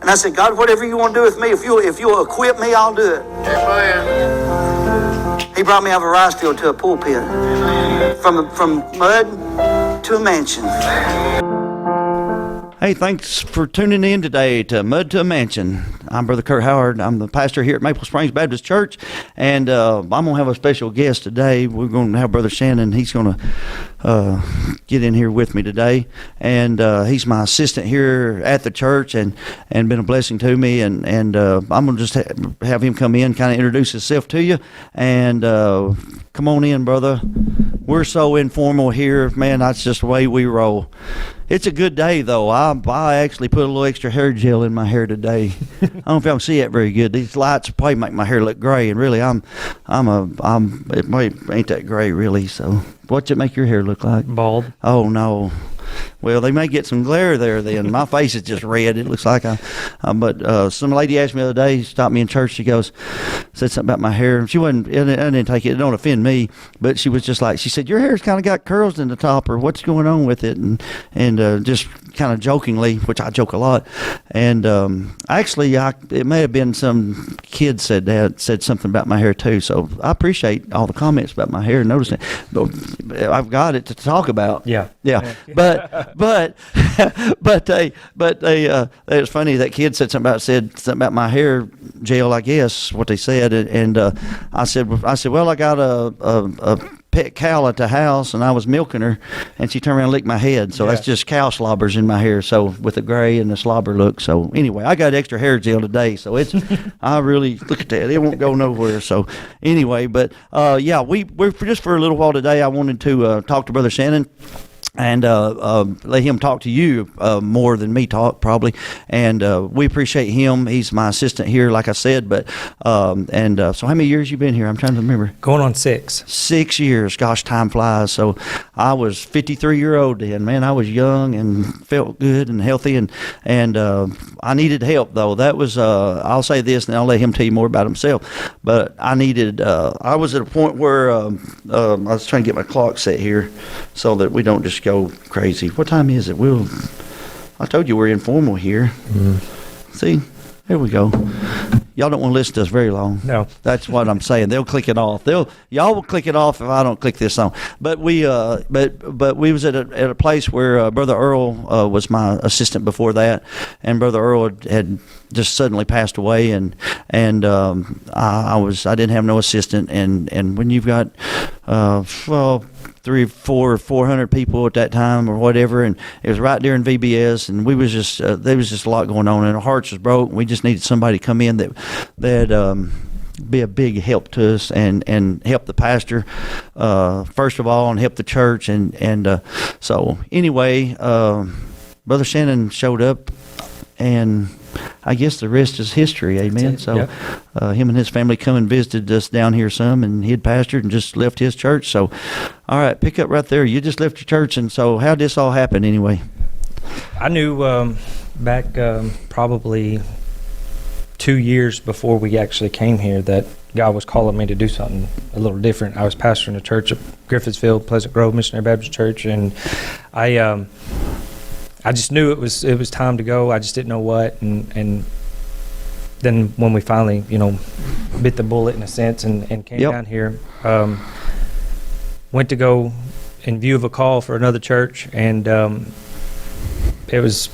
And I said, God, whatever you want to do with me, if you'll equip me, I'll do it. Amen. He brought me out of a rice field to a pulpit. From mud to a mansion. Hey, thanks for tuning in today to Mud to a Mansion. I'm Brother Curt Howard. I'm the pastor here at Maple Springs Baptist Church, and I'm going to have a special guest today. We're going to have Brother Shannon. He's going to get in here with me today, and he's my assistant here at the church and been a blessing to me, and I'm going to just have him come in, kind of introduce himself to you, and come on in, brother. We're so informal here, man. That's just the way we roll. It's a good day, though. I actually put a little extra hair gel in my hair today. I don't know if y'all can see that very good. These lights probably make my hair look gray, and really, it ain't that gray, really. So, what's it make your hair look like? Bald. Oh no. Well, they may get some glare there then. My face is just red. It looks like but some lady asked me the other day, stopped me in church. She said something about my hair. She wasn't, I didn't take it. It don't offend me, but she was just like, she said, your hair's kind of got curls in the top, or what's going on with it? And just kind of jokingly, which I joke a lot. And actually, it may have been some kid said something about my hair too. So I appreciate all the comments about my hair. Noticing, but I've got it to talk about. Yeah. But it's funny, that kid said something about my hair gel, I guess what they said, and I said, well, I got a pet cow at the house, and I was milking her, and she turned around and licked my head. So that's just cow slobbers in my hair. So with the gray and the slobber look. So anyway, I got extra hair gel today. So it's, I really look at that. It won't go nowhere. So anyway, but we're just for a little while today. I wanted to talk to Brother Shannon and let him talk to you more than me talk, probably. And we appreciate him. He's my assistant here, like I said. But so how many years you been here? I'm trying to remember. Going on 6. 6 years. Gosh, time flies. So I was 53-year-old then. Man, I was young and felt good and healthy, and I needed help, though. That was I'll say this, and I'll let him tell you more about himself. But I was at a point where I was trying to get my clock set here so that we don't just go crazy. What time is it? I told you we're informal here. See, there we go. Y'all don't want to listen to us very long. No, that's what I'm saying. They'll click it off. Y'all will click it off if I don't click this on. But we was at a place where Brother Earl was my assistant before that, and Brother Earl had just suddenly passed away, and I didn't have no assistant, and when you've got 300, 400, 400 people at that time or whatever, and it was right there in VBS, and we was just there was just a lot going on, and our hearts was broke. We just needed somebody to come in that'd be a big help to us and help the pastor first of all, and help the church, and so anyway, Brother Shannon showed up, and I guess the rest is history. Amen. So yep. Him and his family come and visited us down here some, and he had pastored and just left his church. So all right, pick up right there. You just left your church, and so how'd this all happen anyway? I knew back probably 2 years before we actually came here that God was calling me to do something a little different. I was pastoring a church at Griffithsville, Pleasant Grove Missionary Baptist Church, and I just knew it was time to go. I just didn't know what, and then when we finally, bit the bullet in a sense and came down here, went to go in view of a call for another church, and it was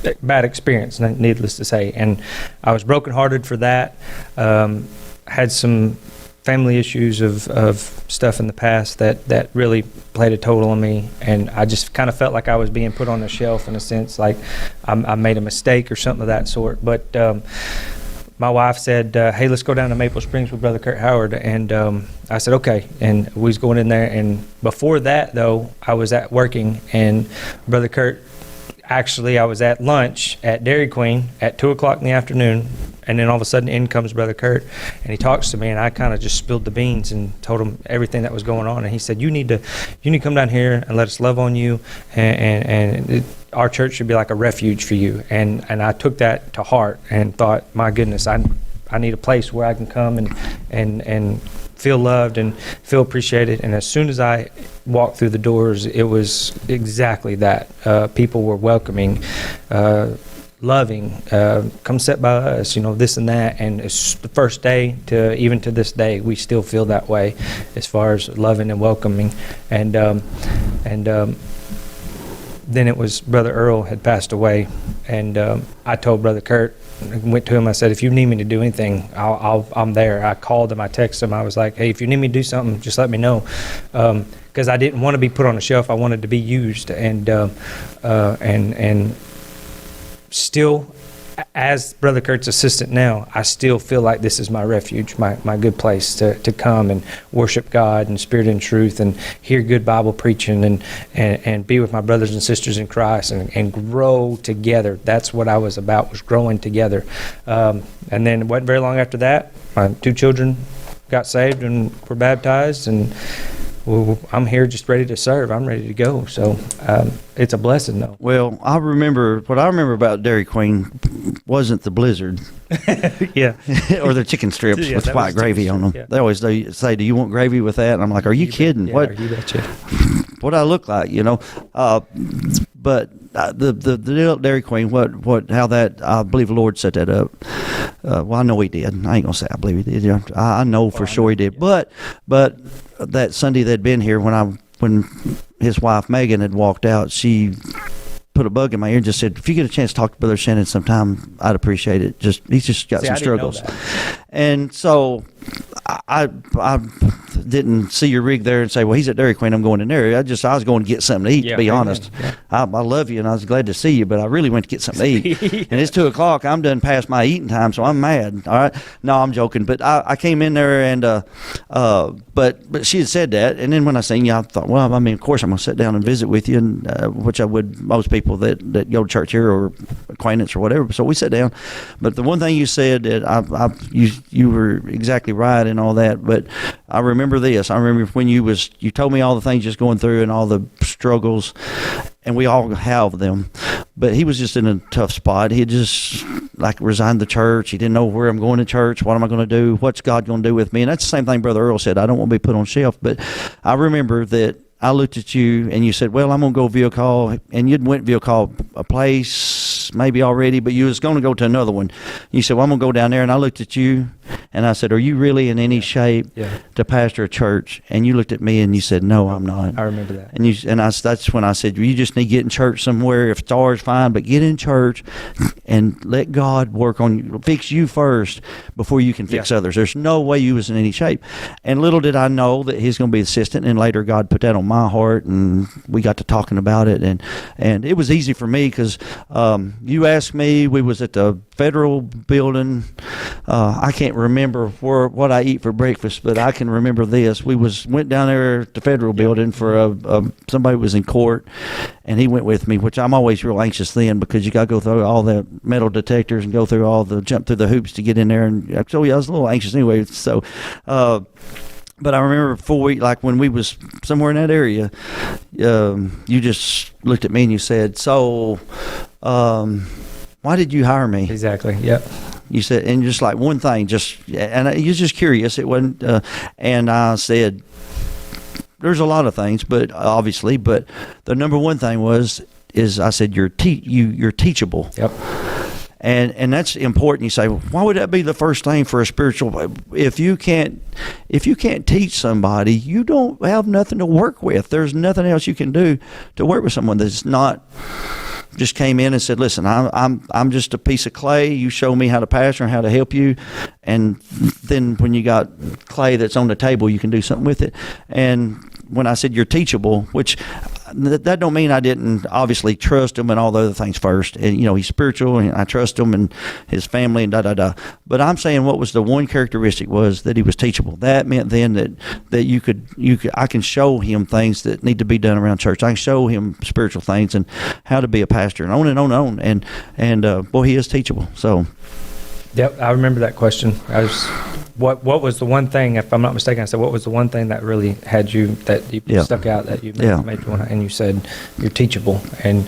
a bad experience, needless to say. And I was brokenhearted for that. Had some family issues of stuff in the past that really played a toll on me, and I just kind of felt like I was being put on a shelf in a sense, like I made a mistake or something of that sort. But my wife said, hey, let's go down to Maple Springs with Brother Curt Howard, and I said okay, and we was going in there. And before that, though, I was working, and Brother Curt, actually I was at lunch at Dairy Queen at 2 o'clock in the afternoon, and then all of a sudden in comes Brother Curt, and he talks to me, and I kind of just spilled the beans and told him everything that was going on. And he said, you need to come down here and let us love on you, and our church should be like a refuge for you. And I took that to heart and thought, my goodness, I need a place where I can come and feel loved and feel appreciated. And as soon as I walked through the doors, it was exactly that. People were welcoming, loving, come sit by us, this and that. And it's the first day to even to this day, we still feel that way as far as loving and welcoming. And then it was Brother Earl had passed away, and I told Brother Curt, went to him, I said, if you need me to do anything, I'm there. I called him, I texted him, I was like, hey, if you need me to do something, just let me know. Because I didn't want to be put on a shelf, I wanted to be used. And still, as Brother Curt's assistant now, I still feel like this is my refuge, my good place to come and worship God in spirit and truth, and hear good Bible preaching, and be with my brothers and sisters in Christ, and grow together. That's what I was about, was growing together. And then it wasn't very long after that, my 2 children got saved and were baptized, and I'm here just ready to serve. I'm ready to go. So it's a blessing, though. Well, what I remember about Dairy Queen wasn't the blizzard. Yeah. Or the chicken strips with white gravy on them. Yeah. They always say, do you want gravy with that? And I'm like, are you kidding? Yeah, What? you betcha. What I look like, but the Dairy Queen, how that, I believe the Lord set that up. Well, I know He did. I ain't gonna say I believe He did. I know for sure He did. Yeah. But that Sunday they'd been here when his wife Megan had walked out, she put a bug in my ear and just said, if you get a chance to talk to Brother Shannon sometime, I'd appreciate it. He's just got some struggles. And so I didn't see your rig there and say, well, he's at Dairy Queen, I'm going in there. I was going to get something to eat, to be honest. Yeah. I love you and I was glad to see you, but I really went to get something to eat. Yeah. And it's 2:00. I'm done past my eating time, so I'm mad. All right. No, I'm joking. But I came in there and but she had said that, and then when I seen you, I thought, well, I mean, of course I'm going to sit down and visit with you, and which I would most people that go to church here or acquaintance or whatever. So we sat down. But the one thing you said that you were exactly right and all that, but I remember this. I remember when you told me all the things just going through and all the struggles, and we all have them. But he was just in a tough spot. He had just resigned the church. He didn't know where I'm going to church. What am I going to do? What's God going to do with me? And that's the same thing Brother Earl said. I don't want to be put on shelf. But I remember that I looked at you and you said, well, I'm going to go via call. And you'd went via call a place maybe already, but you was going to go to another one. You said, well, I'm going to go down there. And I looked at you and I said, are you really in any shape to pastor a church? And you looked at me and you said, no, I'm not. I remember that. And that's when I said, you just need to get in church somewhere. If stars, fine, but get in church and let God work on you. Fix you first before you can fix others. There's no way you was in any shape. And little did I know that he's going to be assistant. And later God put that on my heart, and we got to talking about it. And it was easy for me because you asked me, we was at the federal building. I can't remember what I eat for breakfast, but I can remember this. We went down there at the federal building for somebody was in court, and he went with me, which I'm always real anxious then because you got to go through all the metal detectors and go through jump through the hoops to get in there. And so I was a little anxious anyway. So, but I remember when we was somewhere in that area, you just looked at me and you said, so, why did you hire me? Exactly. Yep. You said, and just like one thing, and you was just curious. It wasn't, and I said, there's a lot of things, but the number one thing is I said, you're teachable. Yep. And that's important. You say, well, why would that be the first thing for a spiritual? If you can't teach somebody, you don't have nothing to work with. There's nothing else you can do to work with someone that's not just came in and said, listen, I'm just a piece of clay. You show me how to pastor and how to help you. And then when you got clay that's on the table, you can do something with it. And when I said you're teachable, which that don't mean I didn't obviously trust him and all the other things first. And, he's spiritual and I trust him and his family and da-da-da. But I'm saying what was the one characteristic was that he was teachable. That meant then that I can show him things that need to be done around church. I can show him spiritual things and how to be a pastor and on and on and on. And boy, he is teachable. So. Yep, I remember that question. What was the one thing, if I'm not mistaken, I said, what was the one thing that really had you, that you stuck out, that you made you want to, and you said, you're teachable. And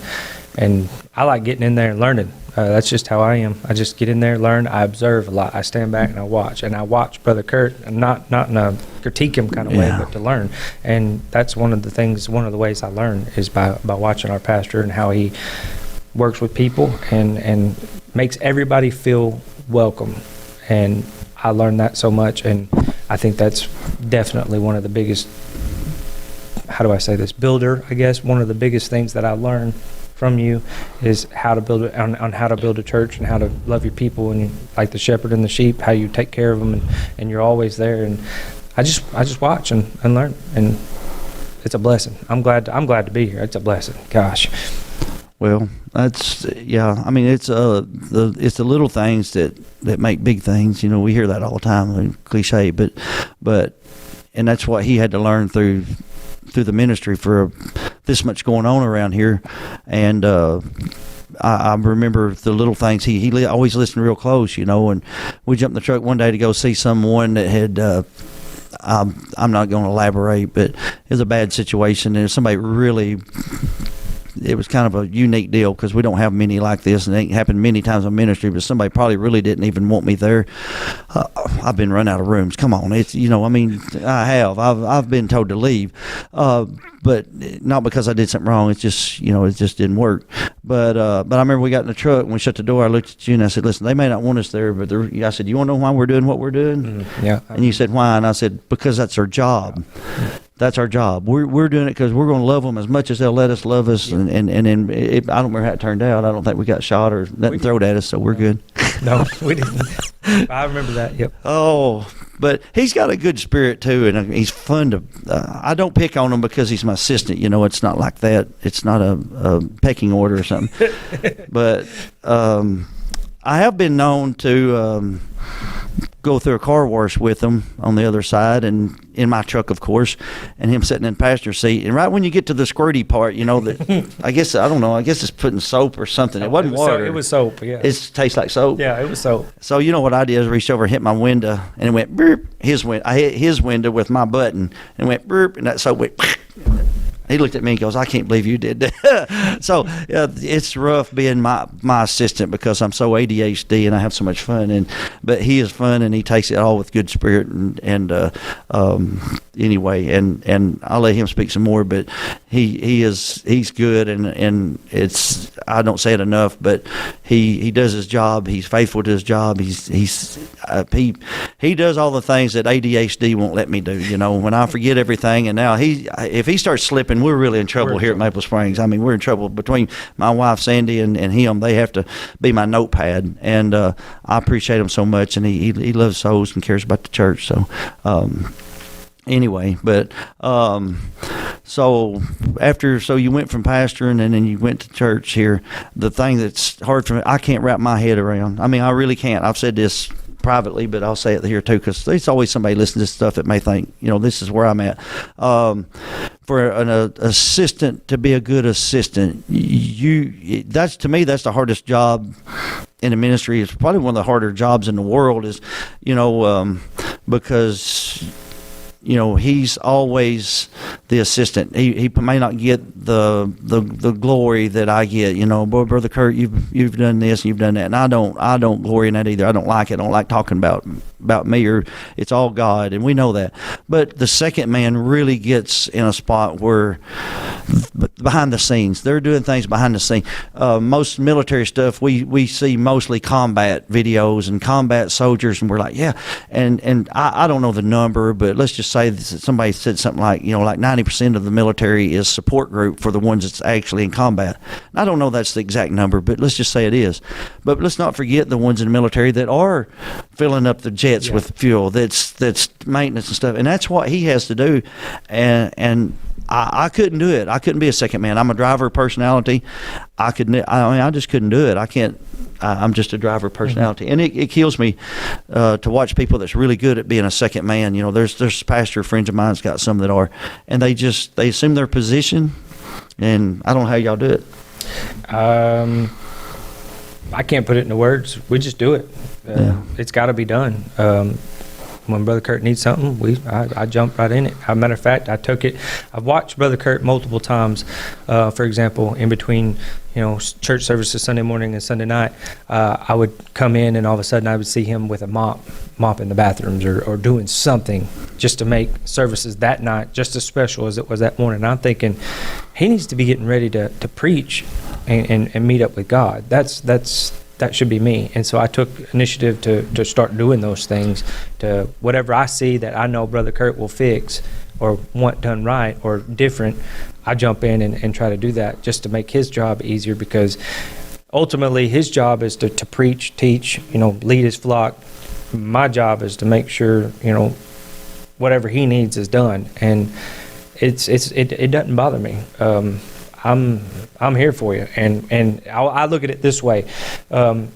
I like getting in there and learning. That's just how I am. I just get in there, learn, I observe a lot. I stand back and I watch. And I watch Brother Curt, and not in a critique him kind of way, but to learn. And that's one of the ways I learn is by watching our pastor and how he works with people and makes everybody feel welcome. And I learned that so much, and I think that's definitely one of the biggest, how do I say this, builder, I guess. One of the biggest things that I learned from you is how to build on how to build a church and how to love your people, and like the shepherd and the sheep, how you take care of them, and you're always there. And I just watch and learn, and it's a blessing. I'm glad to be here. It's a blessing. Gosh. Well, that's, yeah. I mean, it's the little things that make big things. You know, we hear that all the time, cliche, but and that's what he had to learn through the ministry for this much going on around here. And I remember the little things. He always listened real close, you know. And we jumped in the truck one day to go see someone that had. I'm not going to elaborate, but it was a bad situation, and somebody really. It was kind of a unique deal because we don't have many like this, and it ain't happened many times in ministry, but somebody probably really didn't even want me there. I've been run out of rooms. Come on. It's, you know, I mean, I've been told to leave, but not because I did something wrong. It's just, you know, it just didn't work. But I remember we got in the truck and we shut the door. I looked at you and I said, listen, they may not want us there, but I said, you want to know why we're doing what we're doing? Mm-hmm. Yeah. And you said, why? And I said, because that's our job. That's our job. We're doing it because we're going to love them as much as they'll let us love us. And I don't remember how it turned out. I don't think we got shot or nothing thrown at us, so we're good. No, we didn't. I remember that. Yep. Oh, but he's got a good spirit too, and he's fun to. I don't pick on him because he's my assistant. You know, it's not like that. It's not a pecking order or something. But I have been known to go through a car wash with him on the other side, and in my truck, of course, and him sitting in the passenger seat. And right when you get to the squirty part, you know, that I guess it's putting soap or something. It wasn't water. It was soap, yeah. It tastes like soap. Yeah, it was soap. So you know what I did is reached over and hit my window, and it went burp. I hit his window with my button, and it went burp, and that soap went. He looked at me and goes, I can't believe you did that. So it's rough being my assistant because I'm so ADHD and I have so much fun. But he is fun and he takes it all with good spirit. Anyway, and I'll let him speak some more. But he's good, and it's, I don't say it enough, but he does his job. He's faithful to his job. He does all the things that ADHD won't let me do. You know, when I forget everything, and now if he starts slipping, we're really in trouble here at Maple Springs. I mean, we're in trouble between my wife Sandy and him. They have to be my notepad, and I appreciate him so much. And he loves souls and cares about the church. So. Anyway, but so you went from pastoring and then you went to church here. The thing that's hard for me, I can't wrap my head around. I mean, I really can't. I've said this privately, but I'll say it here too, because there's always somebody listening to this stuff that may think, you know, this is where I'm at. For an assistant to be a good assistant, that's to me, that's the hardest job in the ministry. It's probably one of the harder jobs in the world, is, you know, because. You know, he's always the assistant. He may not get the glory that I get. You know, boy, Brother Curt, you've done this and you've done that, and I don't glory in that either. I don't like it. I don't like talking about me, or it's all God, and we know that. But the second man really gets in a spot where behind the scenes, they're doing things behind the scenes. Most military stuff, we see mostly combat videos and combat soldiers, and we're like, yeah. And I don't know the number, but let's just say that somebody said something like, you know, like 90% of the military is support group for the ones that's actually in combat. And I don't know that's the exact number, but let's just say it is. But let's not forget the ones in the military that are filling up the jets with fuel. That's maintenance and stuff, and that's what he has to do. And I couldn't do it. I couldn't be a second man. I'm a driver personality. I just couldn't do it. I can't. I'm just a driver personality, and it kills me to watch people that's really good at being a second man. You know, there's pastor friends of mine that's got some that are, and they assume their position, and I don't know how y'all do it. I can't put it into words. We just do it. It's got to be done. When Brother Curt needs something, I jump right in it. As a matter of fact, I've watched Brother Curt multiple times. For example, in between, you know, church services Sunday morning and Sunday night, I would come in and all of a sudden I would see him with a mopping the bathrooms or doing something just to make services that night just as special as it was that morning. And I'm thinking he needs to be getting ready to preach and meet up with God. That should be me. And so I took initiative to start doing those things, to whatever I see that I know Brother Curt will fix or want done right or different, I jump in and try to do that just to make his job easier, because ultimately his job is to preach, teach, lead his flock. My job is to make sure, whatever he needs is done. And it doesn't bother me. I'm here for you, and I look at it this way: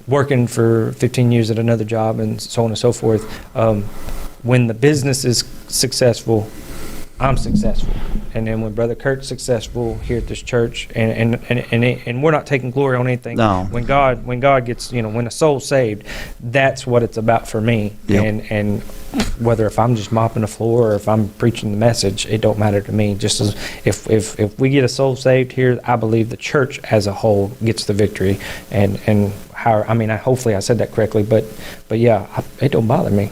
working for 15 years at another job, and so on and so forth. When the business is successful, I'm successful, and then when Brother Curt's successful here at this church, and we're not taking glory on anything. No. When God gets, when a soul's saved, that's what it's about for me. Yep. And whether if I'm just mopping the floor or if I'm preaching the message, it don't matter to me. Just as if we get a soul saved here, I believe the church as a whole gets the victory. And hopefully I said that correctly, but yeah, it don't bother me.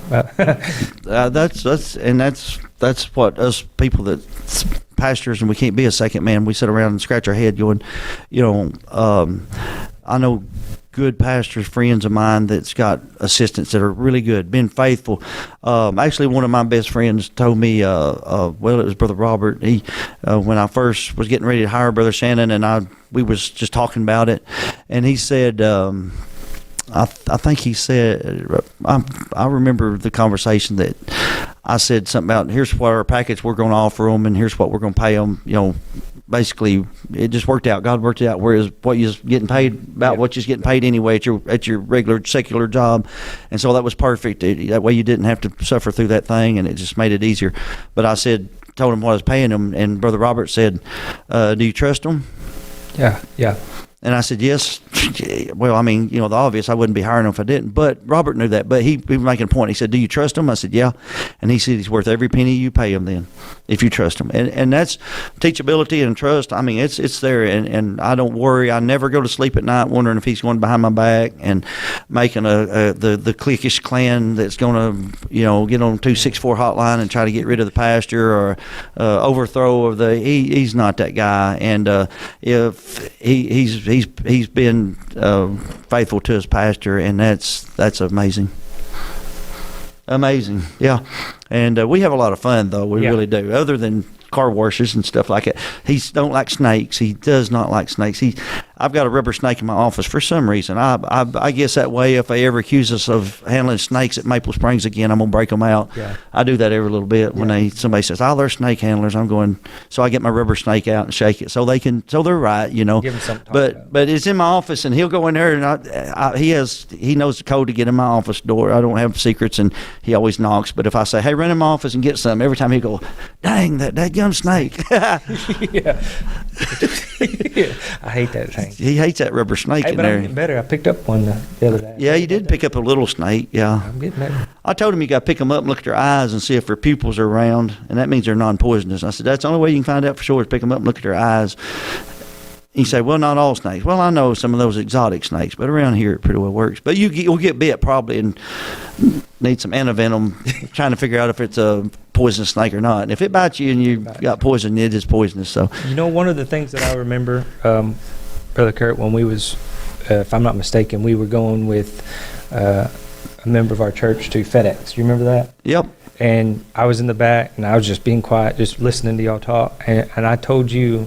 That's what us people that pastors, and we can't be a second man. We sit around and scratch our head going, I know good pastors, friends of mine that's got assistants that are really good, been faithful. Actually, one of my best friends told me, it was Brother Robert. He, when I first was getting ready to hire Brother Shannon, and we was just talking about it, and he said, I think he said, I remember the conversation that I said something about, here's what our package we're going to offer them, and here's what we're going to pay them. Basically, it just worked out. God worked it out. Whereas what you're getting paid about what you're getting paid anyway at your regular secular job, and so that was perfect. That way you didn't have to suffer through that thing, and it just made it easier. But I told him what I was paying him, and Brother Robert said, "Do you trust him?" Yeah. And I said, yes. Well, the obvious, I wouldn't be hiring him if I didn't. But Robert knew that. But he was making a point. He said, do you trust him? I said, yeah. And he said, he's worth every penny you pay him then, if you trust him. And that's teachability and trust. It's there. And I don't worry. I never go to sleep at night wondering if he's going behind my back and making the cliquish clan that's going to, get on 264 hotline and try to get rid of the pastor or overthrow of he's not that guy. And if he's been faithful to his pastor, and that's amazing. Yeah. And we have a lot of fun, though. We really do, other than car washes and stuff like that. He don't like snakes. He does not like snakes. I've got a rubber snake in my office for some reason. I guess that way, if they ever accuse us of handling snakes at Maple Springs again, I'm gonna break them out. Yeah. I do that every little bit when somebody says, "Oh, they're snake handlers." I'm going, so I get my rubber snake out and shake it so they're right, Give them something to talk about. But it's in my office, and he'll go in there, and he knows the code to get in my office door. I don't have secrets, and he always knocks. But if I say, "Hey, run in my office and get something," every time he go, "Dang, that gum snake." Yeah. I hate that thing. He hates that rubber snake in but there. I'm getting better. I picked up one the other day. Yeah, you did pick up a little snake. Yeah, I'm getting better. I told him you got to pick them up and look at their eyes and see if their pupils are round, and that means they're non-poisonous. I said that's the only way you can find out for sure is pick them up and look at their eyes. He said, "Well, not all snakes." Well, I know some of those exotic snakes, but around here it pretty well works. But you'll get bit probably and need some antivenom, trying to figure out if it's a poisonous snake or not. And if it bites you and you got poison, it is poisonous. So one of the things that I remember, Brother Curt, when we was, if I'm not mistaken, we were going with a member of our church to FedEx. You remember that? Yep. And I was in the back, and I was just being quiet, just listening to y'all talk. And I told you,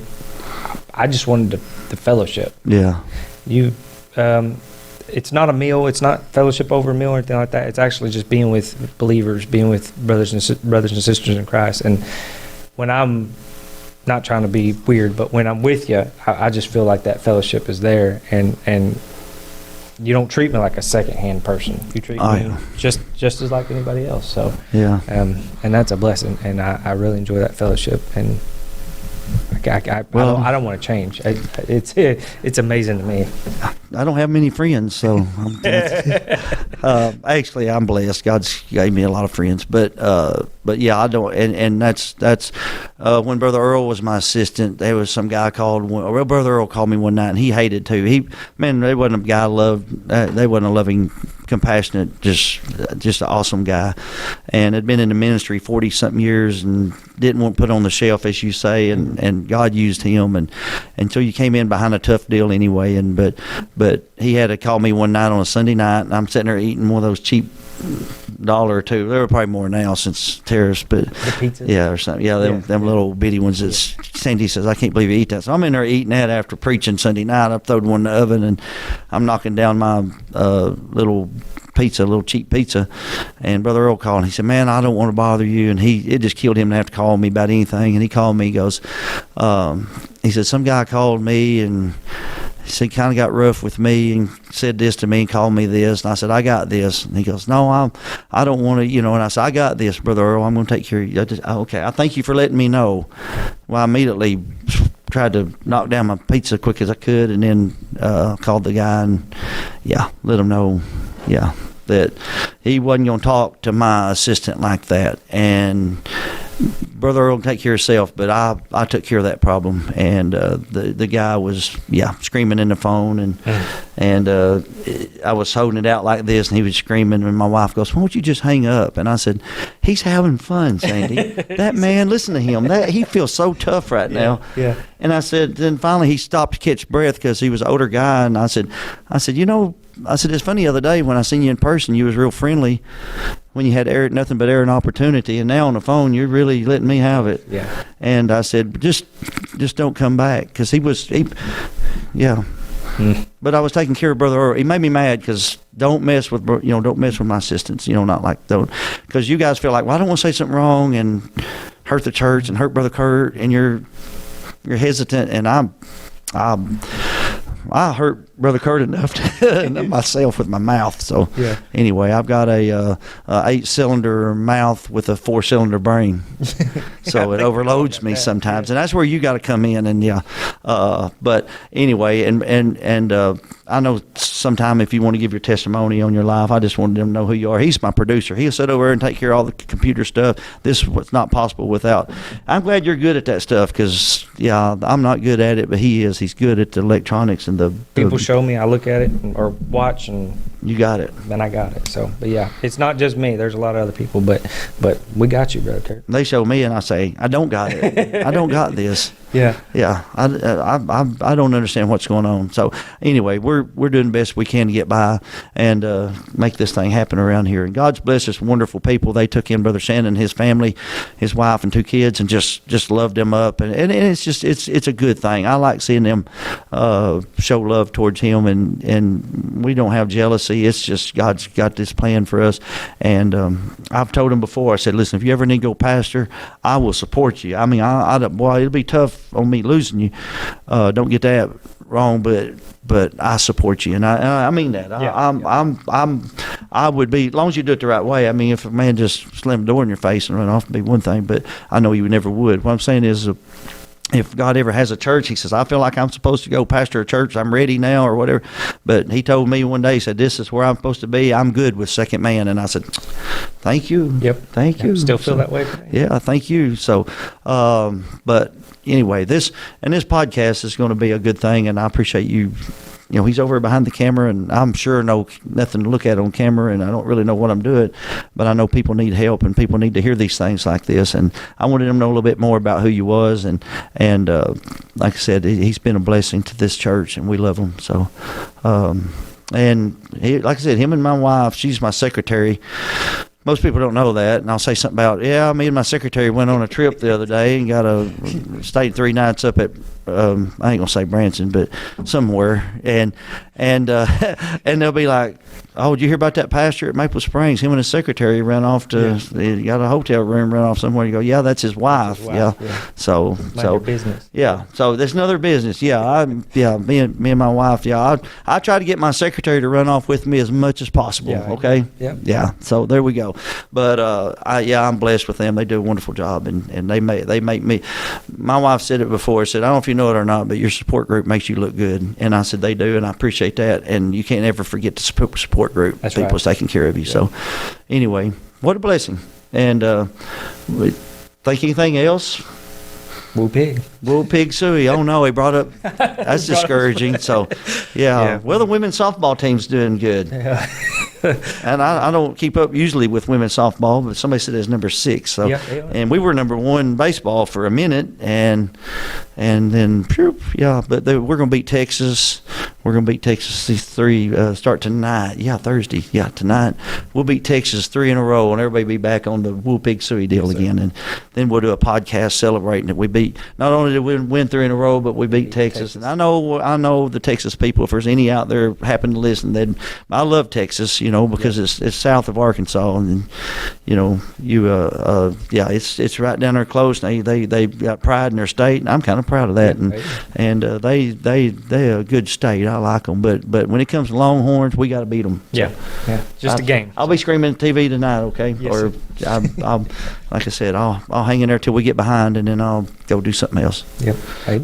I just wanted the fellowship. Yeah. It's not a meal. It's not fellowship over a meal or anything like that. It's actually just being with believers, being with brothers and sisters in Christ. And when I'm not trying to be weird, but when I'm with you, I just feel like that fellowship is there. And you don't treat me like a secondhand person. You treat me just as like anybody else. So yeah. And that's a blessing. And I really enjoy that fellowship. And I don't want to change. It's amazing to me. I don't have many friends, so actually I'm blessed. God's gave me a lot of friends, but yeah, I don't, and that's when Brother Earl was my assistant. There was some guy called Brother Earl called me one night, and he hated too. They wasn't a guy I loved. They wasn't a loving, compassionate, just an awesome guy, and had been in the ministry 40-something years and didn't want to put on the shelf, as you say, and God used him, and until you came in behind a tough deal anyway, but he had to call me one night on a Sunday night, and I'm sitting there eating one of those cheap $1 or $2. There were probably more now since tariffs, but the pizza, or something. Them little bitty ones that Sandy says, I can't believe you eat that. So I'm in there eating that after preaching Sunday night. I've thrown one in the oven, and I'm knocking down my little cheap pizza, and Brother Earl called, and he said, man, I don't want to bother you, and it just killed him to have to call me about anything. And he called me, he goes, he said, some guy called me, and he said, he kind of got rough with me and said this to me and called me this. And I said, I got this. And he goes, no, I don't want to, and I said, I got this, Brother Earl. I'm going to take care of you. Okay, I thank you for letting me know. Well, I immediately tried to knock down my pizza as quick as I could, and then called the guy and, let him know, that he wasn't going to talk to my assistant like that. And Brother Earl, take care of yourself, but I took care of that problem. And the guy was screaming in the phone, and I was holding it out like this, and he was screaming, and my wife goes, why don't you just hang up? And I said, he's having fun, Sandy. That man, listen to him. He feels so tough right now. Yeah. And I said, then finally he stopped to catch breath because he was an older guy, and I said, it's funny, the other day when I seen you in person, you was real friendly when you had nothing but air and opportunity, and now on the phone you're really letting me have it. Yeah. And I said, just don't come back, because But I was taking care of Brother Earl. He made me mad because don't mess with my assistants. Not like because you guys feel like, well, I don't want to say something wrong and hurt the church and hurt Brother Curt, and you're hesitant, and I hurt Brother Curt enough to myself with my mouth. So anyway, I've got a 8-cylinder mouth with a 4-cylinder brain, so it overloads me sometimes, and that's where you got to come in. And but anyway, and I know sometime if you want to give your testimony on your life, I just wanted them to know who you are. He's my producer. He'll sit over there and take care of all the computer stuff. This is what's not possible without. I'm glad you're good at that stuff, because I'm not good at it, but he is. He's good at the electronics and the people show me, I look at it or watch, and you got it. Then I got it. So, but it's not just me. There's a lot of other people, but we got you, Brother Curt. They show me, and I say, I don't got it. I don't got this. Yeah. I don't understand what's going on. So anyway, we're doing the best we can to get by and make this thing happen around here. And God's blessed us wonderful people. They took in Brother Shannon and his family, his wife and 2 kids, and just loved them up. And it's just it's a good thing. I like seeing them show love towards him, and we don't have jealousy. It's just God's got this plan for us. And I've told him before, I said, listen, if you ever need to go pastor, I will support you. I mean, it'll be tough on me losing you. Don't get that wrong, but I support you, and I mean that. I would be, as long as you do it the right way. I mean, if a man just slammed the door in your face and run off, it'd be one thing, but I know you never would. What I'm saying is, if God ever has a church, he says, I feel like I'm supposed to go pastor a church, I'm ready now or whatever. But he told me one day, he said, this is where I'm supposed to be. I'm good with second man. And I said, thank you. Yep. Thank you. Still feel that way today. Yeah, thank you. So, but anyway, this podcast is going to be a good thing, and I appreciate you. He's over behind the camera, and I'm sure nothing to look at on camera, and I don't really know what I'm doing, but I know people need help, and people need to hear these things like this, and I wanted them to know a little bit more about who you was, and like I said, he's been a blessing to this church, and we love him. So, and like I said, him and my wife, she's my secretary. Most people don't know that, and I'll say something about, me and my secretary went on a trip the other day and stayed 3 nights up at, I ain't gonna say Branson, but somewhere, and they'll be like, oh, did you hear about that pastor at Maple Springs? Him and his secretary ran off to, he got a hotel room, ran off somewhere. You go, yeah, that's his wife. So business. Yeah, so there's another business. Me and my wife. I try to get my secretary to run off with me as much as possible. Okay. Yeah. So there we go. But I'm blessed with them. They do a wonderful job, and they make me. My wife said it before. Said, I don't know if you know it or not, but your support group makes you look good. And I said, they do, and I appreciate that. And you can't ever forget the support group. That's people's right. taking care of you. So anyway, what a blessing. And think anything else? Woo pig. Woo pig suey. Oh no, he brought up. That's discouraging. So, yeah. Well, the women's softball team's doing good. Yeah. And I don't keep up usually with women's softball, but somebody said it's number 6. So, Yeah, they are. and we were number 1 in baseball for a minute, and then yeah. But we're going to beat Texas. We're going to beat Texas these 3 start tonight. Yeah, Thursday. Yeah, tonight we'll beat Texas 3 in a row, and everybody be back on the Woo Pig Suey deal again. And then we'll do a podcast celebrating that we beat. Not only did we win 3 in a row, but we beat Texas. And I know the Texas people. If there's any out there happen to listen, I love Texas. Because it's south of Arkansas, and it's right down there close. They got pride in their state, and I'm kind of proud of that. And they're a good state. I like them, but when it comes to Longhorns, we got to beat them. Yeah, just a game. I'll be screaming at TV tonight, okay? Yes, or I'll like I said, I'll hang in there till we get behind, and then I'll go do something else. Yep.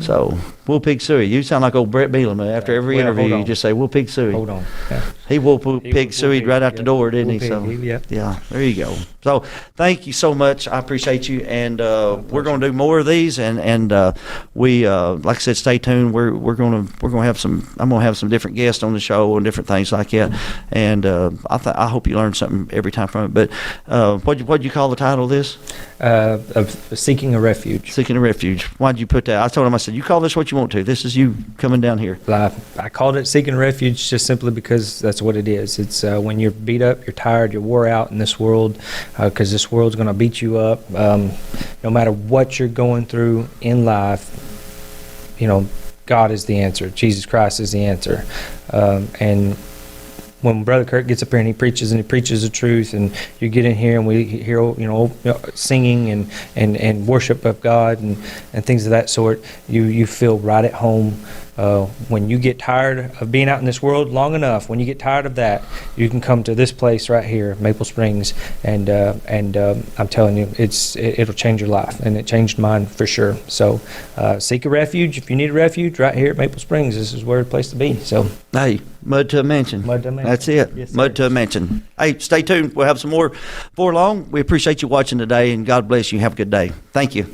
So Woo Pig Suey. You sound like old Brett Bielema. After every interview, you just say Woo Pig Suey. Hold on. Yeah. He Woo Pig Suey right out the door, didn't he? So yeah, there you go. So thank you so much. I appreciate you, and we're going to do more of these, and we like I said, stay tuned. We're going to have some. I'm going to have some different guests on the show and different things like that, and I hope you learn something every time from it. But what'd you call the title of this? Of Seeking a Refuge. Seeking a Refuge. Why'd you put that? I told him, I said, you call this what you want to. This is you coming down here. I called it Seeking a Refuge just simply because that's what it is. It's when you're beat up, you're tired, you're wore out in this world, because this world's going to beat you up. No matter what you're going through in life, God is the answer. Jesus Christ is the answer. And when Brother Curt gets up here and he preaches the truth, and you get in here and we hear singing and worship of God and things of that sort, you feel right at home. When you get tired of being out in this world long enough, when you get tired of that, you can come to this place right here, Maple Springs, and I'm telling you, it'll change your life, and it changed mine for sure. So seek a refuge. If you need a refuge, right here at Maple Springs, this is where the place to be. So hey, mud to a mansion. Mud to a mansion. That's it. Yes, mud to a mansion. Hey, stay tuned. We'll have some more before long. We appreciate you watching today, and God bless you. Have a good day. Thank you.